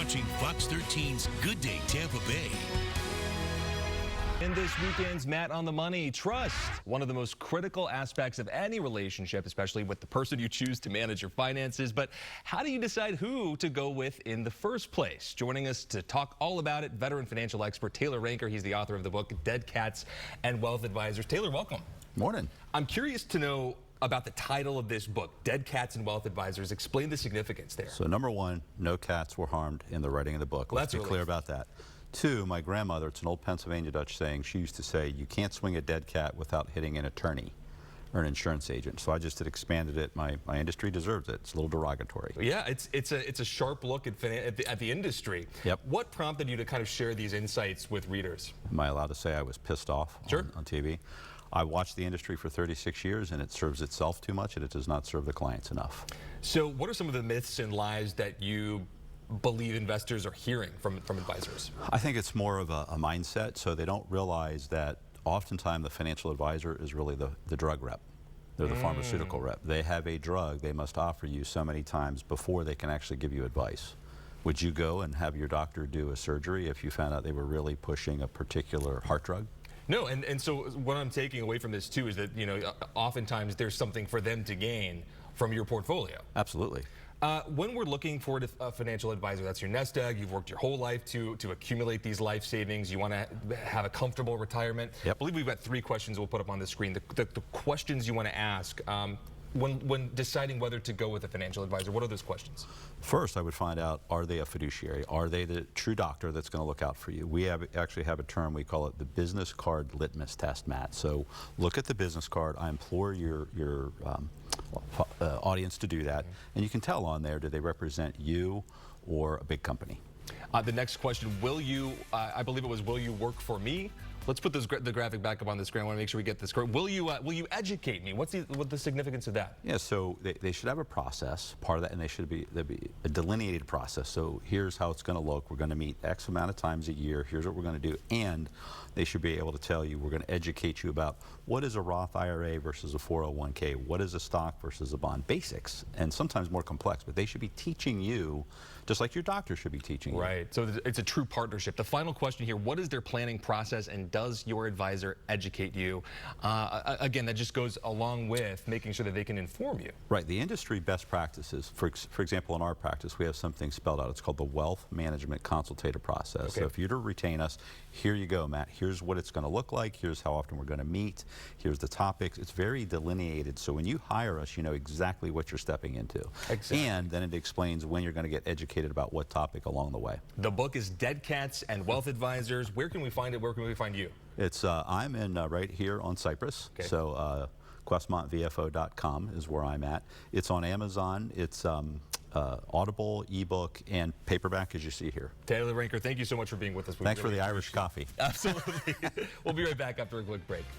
watching Fox 13's Good Day Tampa Bay. In this weekend's Matt on the Money, trust, one of the most critical aspects of any relationship, especially with the person you choose to manage your finances. But how do you decide who to go with in the first place? Joining us to talk all about it, veteran financial expert Taylor Ranker. He's the author of the book Dead Cats and Wealth Advisors. Taylor, welcome. Morning. I'm curious to know about the title of this book, Dead Cats and Wealth Advisors. Explain the significance there. So number one, no cats were harmed in the writing of the book. Let's be clear about that. Two, my grandmother, it's an old Pennsylvania Dutch saying, she used to say, you can't swing a dead cat without hitting an attorney or an insurance agent. So I just had expanded it. My industry deserves it. It's a little derogatory. Yeah, it's a sharp look at the industry. Yep. What prompted you to kind of share these insights with readers? Am I allowed to say I was pissed off on TV? I watched the industry for 36 years, and it serves itself too much, and it does not serve the clients enough. So what are some of the myths and lies that you believe investors are hearing from advisors? I think it's more of a mindset, so they don't realize that oftentimes the financial advisor is really the drug rep. They're the pharmaceutical rep. They have a drug they must offer you so many times before they can actually give you advice. Would you go and have your doctor do a surgery if you found out they were really pushing a particular heart drug? No, and so what I'm taking away from this too is that, you know, oftentimes there's something for them to gain from your portfolio. Absolutely. When we're looking for a financial advisor, that's your nest egg, you've worked your whole life to accumulate these life savings, you want to have a comfortable retirement. Yep. I believe we've got 3 questions we'll put up on the screen. The questions you want to ask when deciding whether to go with a financial advisor, what are those questions? First, I would find out, are they a fiduciary? Are they the true doctor that's going to look out for you? We actually have a term, we call it the business card litmus test, Matt. So look at the business card. I implore your audience to do that. And you can tell on there, do they represent you or a big company? The next question, will you, I believe it was, will you work for me? Let's put the graphic back up on the screen. I want to make sure we get this correct. Will you educate me? What's the significance of that? Yeah, so they should have a process, part of that, and there'll be a delineated process. So here's how it's going to look. We're going to meet X amount of times a year. Here's what we're going to do. And they should be able to tell you, we're going to educate you about what is a Roth IRA versus a 401k, what is a stock versus a bond, basics, and sometimes more complex, but they should be teaching you just like your doctor should be teaching you. Right, so it's a true partnership. The final question here, what is their planning process and does your advisor educate you? Again, that just goes along with making sure that they can inform you. Right, the industry best practices, for example, in our practice, we have something spelled out. It's called the Wealth Management Consultative Process. Okay. So if you're to retain us, here you go, Matt. Here's what it's going to look like. Here's how often we're going to meet. Here's the topics. It's very delineated. So when you hire us, you know exactly what you're stepping into. Exactly. And then it explains when you're going to get educated about what topic along the way. The book is Dead Cats and Wealth Advisors. Where can we find it? Where can we find you? It's I'm in right here on Cypress. Okay. So QuestmontVFO.com is where I'm at. It's on Amazon. It's Audible, ebook, and paperback, as you see here. Taylor Ranker, thank you so much for being with us. Thanks for the Irish coffee. Absolutely. We'll be right back after a quick break.